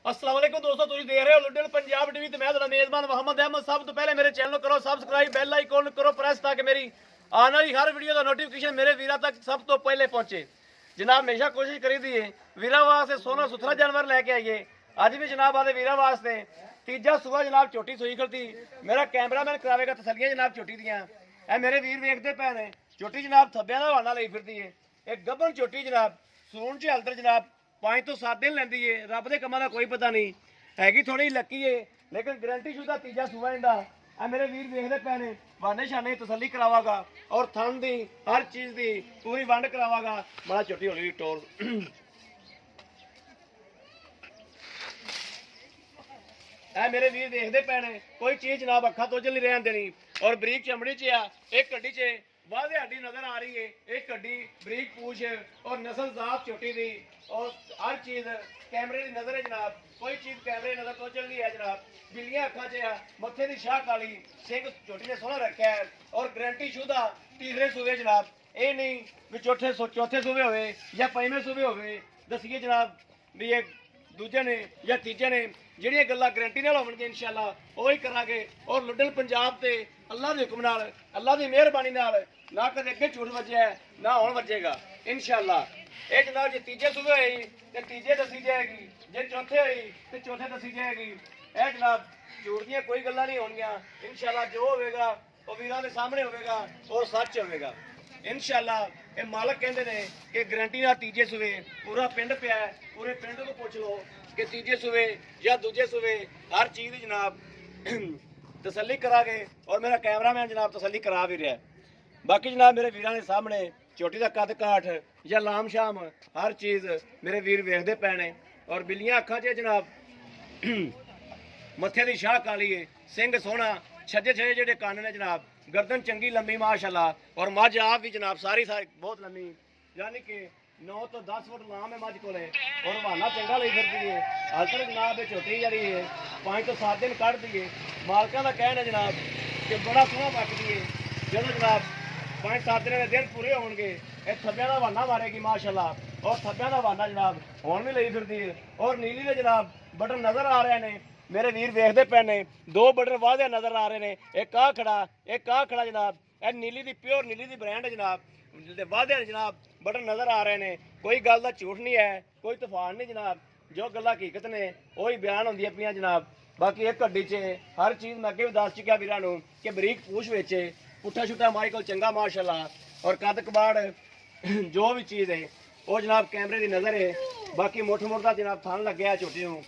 अस्सलाम वालेकुम दोस्तों, तुम देख रहे हो लुडन पंजाब टीवी ते मैं तेरा मेजबान मोहम्मद अहमद। सब तो पहले मेरे चैनल करो सब्सक्राइब, बेल आइकन करो प्रेस ताकि मेरी आने वाली हर वीडियो का नोटिफिकेशन मेरे वीरा तक सब तो पहले पहुंचे। जनाब हमेशा कोशिश करी दी है वीरा वास्ते सोना सुथरा जानवर लेके आइए। अज भी जनाब आते वीरा वास्ते तीजा सुबह जनाब झोटी सूई खड़ती। मेरा कैमरामैन करावेगा तसलियां जनाब झोटी दियां। ए मेरे वीर वेखते पे ने झोटी जनाब थब्बियां दा हवाना लई फिरदी है। एक गब्बन झोटी जनाब सून च हलतर जनाब 5 तो 7 दिन लेंदी है। रब के कमां दा कोई पता नहीं हैगी, थोड़ी लकी है लेकिन गारंटी शुदा तीजा सुबह इंदा। आ मेरे वीर देखते पे ने वाने शाने तसली करावागा और थन दी हर चीज़ दी पूरी वंड करावागा। बड़ा झोटी हौली टोल ऐ मेरे वीर देखते पे ने कोई चीज़ जनाब अखा तो नहीं रहन देनी। और बरीक चमड़ी च आ एक कड्डी च वादे हड्डी नजर आ रही है। एक कड्डी बरीक पूछ और नस्ल जात छोटी दी और हर चीज़ कैमरे की नजर है जनाब। कोई चीज़ कैमरे नजर तो चल रही है जनाब। बिल्लियां अखा च मत्थे की शाह काली सिंह छोटी ने सोना रखा है और गारंटी शुदा तीसरे सूबे जनाब। ये नहीं भी चौथे सूबे होवे या पंजवें सूबे होवे दसीए जनाब भी ये दूजे ने या तीजे ने ਜਿਹੜੀਆਂ ਗੱਲਾਂ ਗਰੰਟੀ ਨਾਲ ਹੋਣਗੀਆਂ इंशाअल्लाह ਉਹ ਹੀ ਕਰਾਂਗੇ। ਔਰ ਲੁੱਡਣ ਪੰਜਾਬ ਤੇ ਅੱਲਾਹ ਦੇ ਹੁਕਮ ਨਾਲ ਅੱਲਾਹ ਦੀ ਮਿਹਰਬਾਨੀ ਨਾਲ ਨਾ ਕਦੇ ਅੱਗੇ ਝੂਠ ਵੱਜਿਆ ਨਾ ਹੁਣ ਵੱਜੇਗਾ इंशाअल्लाह। ਇਹ ਜਨਾਬ ਜੇ ਤੀਜੇ ਸੂਬੇ ਹੋਈ ਤੇ ਤੀਜੇ ਦੱਸੀ ਜਾਏਗੀ, ਜੇ ਚੌਥੇ ਹੋਈ ਤੇ ਚੌਥੇ ਦੱਸੀ ਜਾਏਗੀ। ਇਹ ਜਨਾਬ ਝੂਠ ਦੀਆਂ ਕੋਈ ਗੱਲਾਂ ਨਹੀਂ ਹੋਣਗੀਆਂ इंशाअल्लाह। ਜੋ ਹੋਵੇਗਾ ਉਹ ਵੀਰਾਂ ਦੇ ਸਾਹਮਣੇ ਹੋਵੇਗਾ ਉਹ ਸੱਚ ਹੋਵੇਗਾ इंशाअल्लाह। ਇਹ ਮਾਲਕ ਕਹਿੰਦੇ ਨੇ ਕਿ ਗਰੰਟੀ ਨਾਲ ਤੀਜੇ ਸੂਬੇ ਪੂਰਾ ਪਿੰਡ ਪਿਆ ਹੈ। ਪੂਰੇ ਪਿੰਡ ਨੂੰ ਪੁੱਛ ਲਓ कि तीजे सूबे या दूजे सूबे हर चीज़ की जनाब तसली करा गए और मेरा कैमरामैन जनाब तसली करा भी रहा है। बाकी जनाब मेरे वीर के सामने चोटी का कद काठ या लाम शाम हर चीज़ मेरे वीर वेखते पे ने। और बिल्लियां अखा च जनाब मत्थे की शाह काली है, सिंह सोहना, छजे छजे जेडे कान ने जनाब, गर्दन चंगी लंबी माशाल्लाह। और मझ आप भी जनाब सारी बहुत लंबी यानी कि 9 तो 10 फुट लाम है मझ को और बहाना चंगा ले फिरती है। हल्कर जनाब ये छोटी जी है 5 तो 7 दिन कढ़ दी है। मालकों का कहना है जनाब कि बड़ा सोहना पकती है। जो जनाब 5-7 दिन के दिन पूरे होंगे ये थब्बियां का बहाना मारेगी माशाल्लाह। और थब्बियां का बहाना जनाब हुण भी ले फिरती है। और नीली के जनाब बटन नज़र आ रहे हैं मेरे वीर वेखते पे ने। 2 बटन वादे नज़र आ रहे हैं, एक आ खड़ा जनाब। यह नीली की प्योर नीली की ब्रांड है जनाब। वादे जनाब बटन नज़र आ रहे हैं। कोई गल का झूठ नहीं है, कोई तूफान नहीं जनाब। जो गल्लां हकीकत ने वही बयान होंदियां पियां जनाब। बाकी एक गड्डी च हर चीज़ मैं अगे भी दस चुकिया वीरां नूं कि बरीक पूछ विच पुट्ठा छुट्टा माई कोल चंगा माशाल्लाह। और कद कबाड़ जो भी चीज़ है वो जनाब कैमरे की नज़र है। बाकी मुठ मुठ का जनाब थन लग्या झोटी नूं।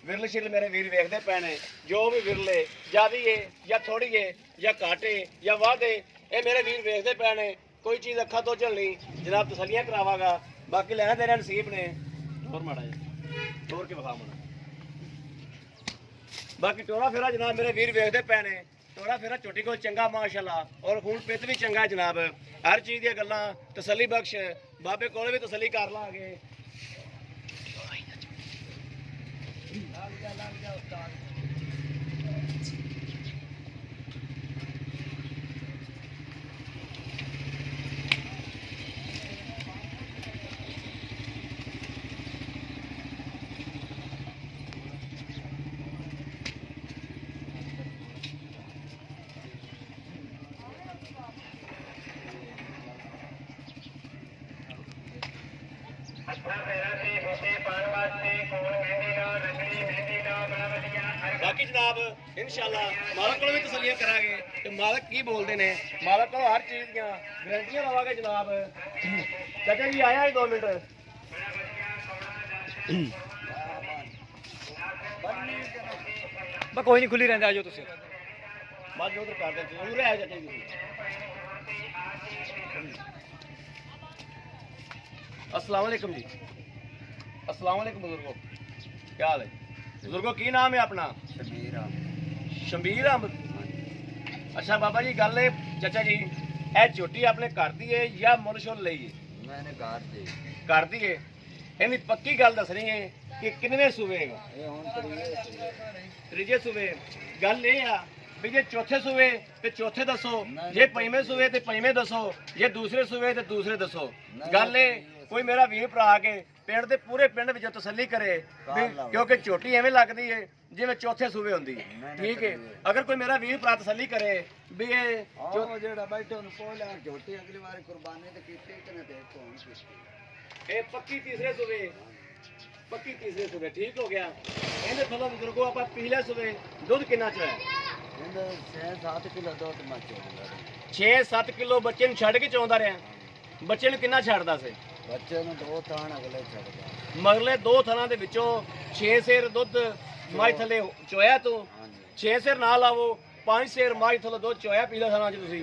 विरल शिरल मेरे वीर वेखते पे ने। जो भी विरले ज़्यादा है या थोड़ी है या घाटे या वादे ये मेरे वीर वेखते पे ने। कोई चीज़ अखा तो चल नहीं जनाब तसलियां करावागा। बाकी लेना तेरे नसीब ने और माड़ा और के बखा माड़ा। बाकी टोरा फेरा जनाब मेरे वीर वेखते पे ने। टोरा फेरा चोटी को चंगा माशाल्लाह और खून पित भी चंगा है जनाब। हर चीज़ दी गल्लां तसली बख्श बाबे कोल भी तसली कर लांगे। बाकी जनाब इंशाअल्लाह मालक को भी तसलियां करांगे कि मालक की बोलते हैं। मालक को हर चीज़ की गारंटियां लवांगे जनाब। चाचा जी आया 2 मिनट मैं कोई नहीं खुली रहने आज तुम बाद उधर कर देते जरूर है चाचा जी। अस्सलाम वालेकुम जी। अस्सलाम वालेकुम बुजुर्गो, क्या हाल है बुजुर्गो? की नाम है अपना? शबीर अहमद। अच्छा बाबा जी गल है चाचा जी ए झोटी अपने घर दी है या मुल शुल ली है? मैंने घर दी है। इनकी पक्की गल दसनी है कि कितने सूबे त्रीजे सूबे। गल ये आ भी जे चौथे सूबे ते चौथे दसो, जे पंजवें सूबे ते पंजवें दसो, जे दूसरे सूबे ते दूसरे दसो। गल कोई मेरा वीर भरा के ਪਿੰਡ ਦੇ ਪੂਰੇ ਪਿੰਡ ਵਿੱਚੋਂ ਤਸੱਲੀ ਕਰੇ ਵੀ ਕਿਉਂਕਿ ਝੋਟੀ ਐਵੇਂ ਲੱਗਦੀ ਏ ਜਿਵੇਂ ਚੌਥੇ ਸੂਬੇ ਹੁੰਦੀ ਹੈ ਠੀਕ ਹੈ ਅਗਰ ਕੋਈ ਮੇਰਾ ਵੀਰ ਭਰਾ ਤਸੱਲੀ ਕਰੇ ਵੀ ਇਹ ਜਿਹੜਾ ਬੈਠੇ ਉਹਨੂੰ ਪੋਲਿਆ ਝੋਟੀ ਅਗਲੀ ਵਾਰ ਕੁਰਬਾਨੀ ਤੇ ਕੀਤੀ ਕਿ ਨਾ ਦੇ ਕੌਣ ਕੀਤੀ ਇਹ ਪੱਕੀ ਤੀਸਰੇ ਸੂਬੇ ਠੀਕ ਹੋ ਗਿਆ ਇਹਦੇ ਥੱਲੋਂ ਬਜ਼ੁਰਗੋ ਆਪਾਂ ਪਿਛਲੇ ਸੂਬੇ ਦੁੱਧ ਕਿੰਨਾ ਚ ਹੋਇਆ ਇਹਦਾ 6-7 ਕਿਲੋ ਦੁੱਧ ਮੱਚੋ 6-7 ਕਿਲੋ ਬੱਚੇ ਨੂੰ ਛੱਡ ਕੇ ਚੋਂਦਾ ਰਿਹਾ ਬੱਚੇ ਨੂੰ ਕਿੰਨਾ ਛੱਡਦਾ ਸੀ ਬੱਚੇ ਨੂੰ 2 ਥਾਣ ਅਗਲੇ ਛੱਡਦਾ ਮਗਲੇ 2 ਥਾਣਾ ਦੇ ਵਿੱਚੋਂ 6 ਸੇਰ ਦੁੱਧ ਮਾਈ ਥੱਲੇ ਚੋਇਆ ਤੂੰ 6 ਸੇਰ ਨਾ ਲਾਵੋ 5 ਸੇਰ ਮਾਈ ਥੱਲੇ ਦੁੱਧ ਚੋਇਆ ਪਿਛਲੇ ਥਾਣਾ ਚ ਤੁਸੀਂ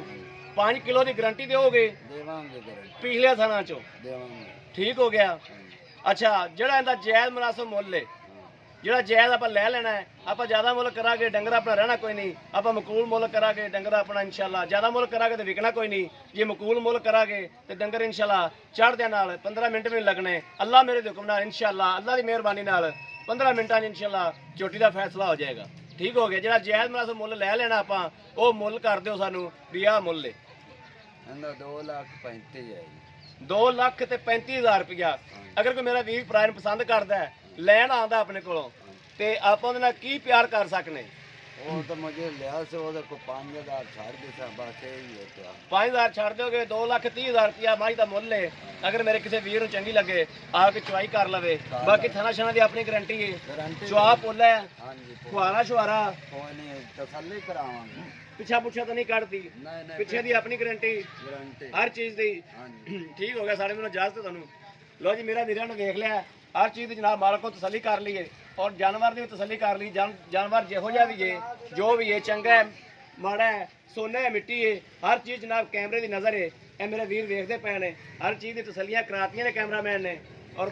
5 ਕਿਲੋ ਦੀ ਗਾਰੰਟੀ ਦਿਓਗੇ ਦੇਵਾਂਗੇ ਗਾਰੰਟੀ ਪਿਛਲੇ ਥਾਣਾ ਚੋਂ ਦੇਵਾਂਗੇ ਠੀਕ ਹੋ ਗਿਆ ਅੱਛਾ ਜਿਹੜਾ ਇਹਦਾ ਜਾਇਜ਼ ਮੁਨਾਸਬ ਮੁੱਲ ਹੈ ਜਿਹੜਾ ਜਾਇਜ਼ ਆਪਾਂ ਲੈ ਲੈਣਾ ਹੈ ਆਪਾਂ ਜ਼ਿਆਦਾ ਮੁੱਲ ਕਰਾਂਗੇ ਡੰਗਰ ਆਪਣਾ ਰਹਿਣਾ ਕੋਈ ਨਹੀਂ ਆਪਾਂ ਮਕੂਲ ਮੁੱਲ ਕਰਾਂਗੇ ਡੰਗਰ ਆਪਣਾ ਇਨਸ਼ਾਅੱਲਾ ਜ਼ਿਆਦਾ ਮੁੱਲ ਕਰਾਂਗੇ ਤੇ ਵਿਕਣਾ ਕੋਈ ਨਹੀਂ ਜੇ ਮਕੂਲ ਮੁੱਲ ਕਰਾਂਗੇ ਤੇ ਡੰਗਰ ਇਨਸ਼ਾਅੱਲਾ ਚੜ੍ਹਦਿਆਂ ਨਾਲ 15 ਮਿੰਟ ਵੀ ਨਹੀਂ ਲੱਗਣੇ ਅੱਲਾ ਮੇਰੇ ਦੇ ਹੁਕਮ ਨਾਲ ਇਨਸ਼ਾਅੱਲਾ ਅੱਲਾ ਦੀ ਮਿਹਰਬਾਨੀ ਨਾਲ 15 ਮਿੰਟਾਂ 'ਚ ਇਨਸ਼ਾਅੱਲਾ ਝੋਟੀ ਦਾ ਫੈਸਲਾ ਹੋ ਜਾਏਗਾ ਠੀਕ ਹੋ ਗਿਆ ਜਿਹੜਾ ਜਾਇਜ਼ ਮੁਨਾਸਬ ਮੁੱਲ ਲੈ ਲੈਣਾ ਆਪਾਂ ਉਹ ਮੁੱਲ ਕਰ ਦਿਓ ਸਾਨੂੰ ਵੀ ਆਹ ਮੁੱਲ ਹੈ ਇਹਦਾ 2,35,000 ਹੈ 2,35,000 ਰੁਪਇਆ ਅਗਰ ਕੋਈ ਮੇਰਾ ਵੀਰ ਭਰਾ ਨੂੰ ਪਸੰਦ ਕਰਦਾ ਹੈ ਲੈਣ ਆਉਂਦਾ ਆਪਣੇ ਕੋਲੋਂ ਤੇ ਆਪਾਂ ਉਹਦੇ ਨਾਲ ਕੀ ਪਿਆਰ ਕਰ ਸਕਨੇ ਉਹ ਤਾਂ ਮੁਝੇ ਲਿਆ ਸੀ ਉਹਦੇ ਕੋ 5,000 ਛੱਡ ਦਿੱਤਾ ਬਸ ਇਹ ਹੀ ਹੈ 5,000 ਛੱਡ ਦਿਓਗੇ 2,30,000 ਰੁਪਇਆ ਮਾਈ ਦਾ ਮੁੱਲ ਹੈ ਅਗਰ ਮੇਰੇ ਕਿਸੇ ਵੀਰ ਨੂੰ ਚੰਗੀ ਲੱਗੇ ਆ ਕੇ ਚੁਆਈ ਕਰ ਲਵੇ ਬਾਕੀ ਥਣਾ ਛਣਾ ਦੀ ਆਪਣੀ ਗਾਰੰਟੀ ਹੈ ਚੁਆ ਪੋਲਾ ਹੈ ਹਾਂਜੀ ਫੁਹਾਰਾ ਸ਼ੁਹਾਰਾ ਕੋਈ ਨਹੀਂ ਤਸੱਲੀ ਕਰਾਵਾਂਗੇ ਪਿੱਛਾ ਪੁੱਛਾ ਤਾਂ ਨਹੀਂ ਕੱਢਦੀ ਨਹੀਂ ਪਿੱਛੇ ਦੀ ਆਪਣੀ ਗਾਰੰਟੀ ਗਾਰੰਟੀ ਹਰ ਚੀਜ਼ ਦੀ ਹਾਂਜੀ ਠੀਕ ਹੋ ਗਿਆ ਸਾਡੇ ਮੈਨੂੰ ਇਜਾਜ਼ਤ ਤੁਹਾਨੂੰ ਲੋ ਜੀ ਮੇਰਾ ਵੀਰਾਂ ਨੂੰ ਵੇਖ ਲਿਆ ਹਰ ਚੀਜ਼ ਦੀ ਜਨਾਬ ਮਾਲਕ ਕੋਲ ਤਸੱਲੀ ਕਰ ਲਈਏ ਔਰ ਜਾਨਵਰ ਦੀ ਵੀ ਤਸੱਲੀ ਕਰ ਲਈ ਜਾਨਵਰ ਜਿਹੋ ਜਿਹਾ ਵੀ ਹੈ ਜੋ ਵੀ ਹੈ ਚੰਗਾ ਹੈ ਮਾੜਾ ਹੈ ਸੋਨਾ ਹੈ ਮਿੱਟੀ ਹੈ ਹਰ ਚੀਜ਼ ਜਨਾਬ ਕੈਮਰੇ ਦੀ ਨਜ਼ਰ ਹੈ ਇਹ ਮੇਰੇ ਵੀਰ ਵੇਖਦੇ ਪਏ ਨੇ ਹਰ ਚੀਜ਼ ਦੀ ਤਸੱਲੀਆਂ ਕਰਾਤੀਆਂ ਨੇ ਕੈਮਰਾਮੈਨ ਨੇ ਔਰ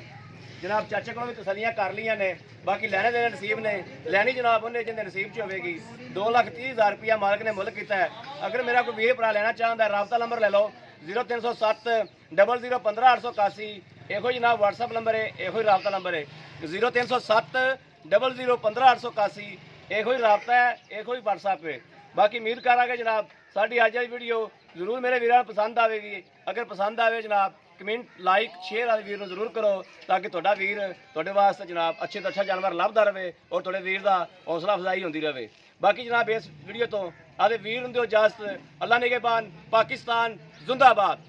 ਜਨਾਬ ਚਾਚੇ ਕੋਲੋਂ ਵੀ ਤਸੱਲੀਆਂ ਕਰ ਲਈਆਂ ਨੇ ਬਾਕੀ ਲੈਣੇ ਦੇ ਨਸੀਬ ਨੇ ਲੈਣੀ ਜਨਾਬ ਉਹਨੇ ਜਿੰਦੇ ਨਸੀਬ 'ਚ ਹੋਵੇਗੀ 2,30,000 ਰੁਪਇਆ ਮਾਲਕ ਨੇ ਮੁੱਲ ਕੀਤਾ ਹੈ ਅਗਰ ਮੇਰਾ ਕੋਈ ਵੀਰ ਭਰਾ ਲੈਣਾ ਚਾਹੁੰਦਾ ਰਾਬਤਾ ਨੰਬਰ ਲੈ ਲਓ 0307 0015 881 ਇਹੋ ਜਨਾਬ WhatsApp ਨੰਬਰ ਹੈ ਇਹੋ ਹੀ ਰਾਬਤਾ ਨੰਬਰ ਹੈ 0307 0015 881 ਇਹੋ ਹੀ ਰਾਬਤਾ ਹੈ ਇਹੋ ਹੀ WhatsApp ਹੈ ਬਾਕੀ ਉਮੀਦ ਕਰਾਂਗੇ ਜਨਾਬ ਸਾਡੀ ਅੱਜ ਦੀ ਵੀਡੀਓ ਜ਼ਰੂਰ ਮੇਰੇ ਵੀਰਾਂ ਨੂੰ ਪਸੰਦ ਆਵੇਗੀ ਅਗਰ ਪਸੰਦ ਆਵੇ ਜਨਾਬ ਕਮੈਂਟ ਲਾਈਕ ਸ਼ੇਅਰ ਵਾਲੇ ਵੀਰ ਨੂੰ ਜ਼ਰੂਰ ਕਰੋ ਤਾਂ ਕਿ ਤੁਹਾਡਾ ਵੀਰ ਤੁਹਾਡੇ ਵਾਸਤੇ ਜਨਾਬ ਅੱਛੇ ਤੋਂ ਅੱਛਾ ਜਾਨਵਰ ਲੱਭਦਾ ਰਹੇ ਔਰ ਤੁਹਾਡੇ ਵੀਰ ਦਾ ਹੌਸਲਾ ਅਫਜ਼ਾਈ ਹੁੰਦੀ ਰਹੇ ਬਾਕੀ ਜਨਾਬ ਇਸ ਵੀਡੀਓ ਤੋਂ ਆਦੇ ਵੀਰ ਨੂੰ ਦਿਓ ਇਜਾਜ਼ਤ ਅੱਲਾ ਨਿਗਹਿਬਾਨ ਪਾਕਿਸਤਾਨ ਜ਼ਿੰਦਾਬਾਦ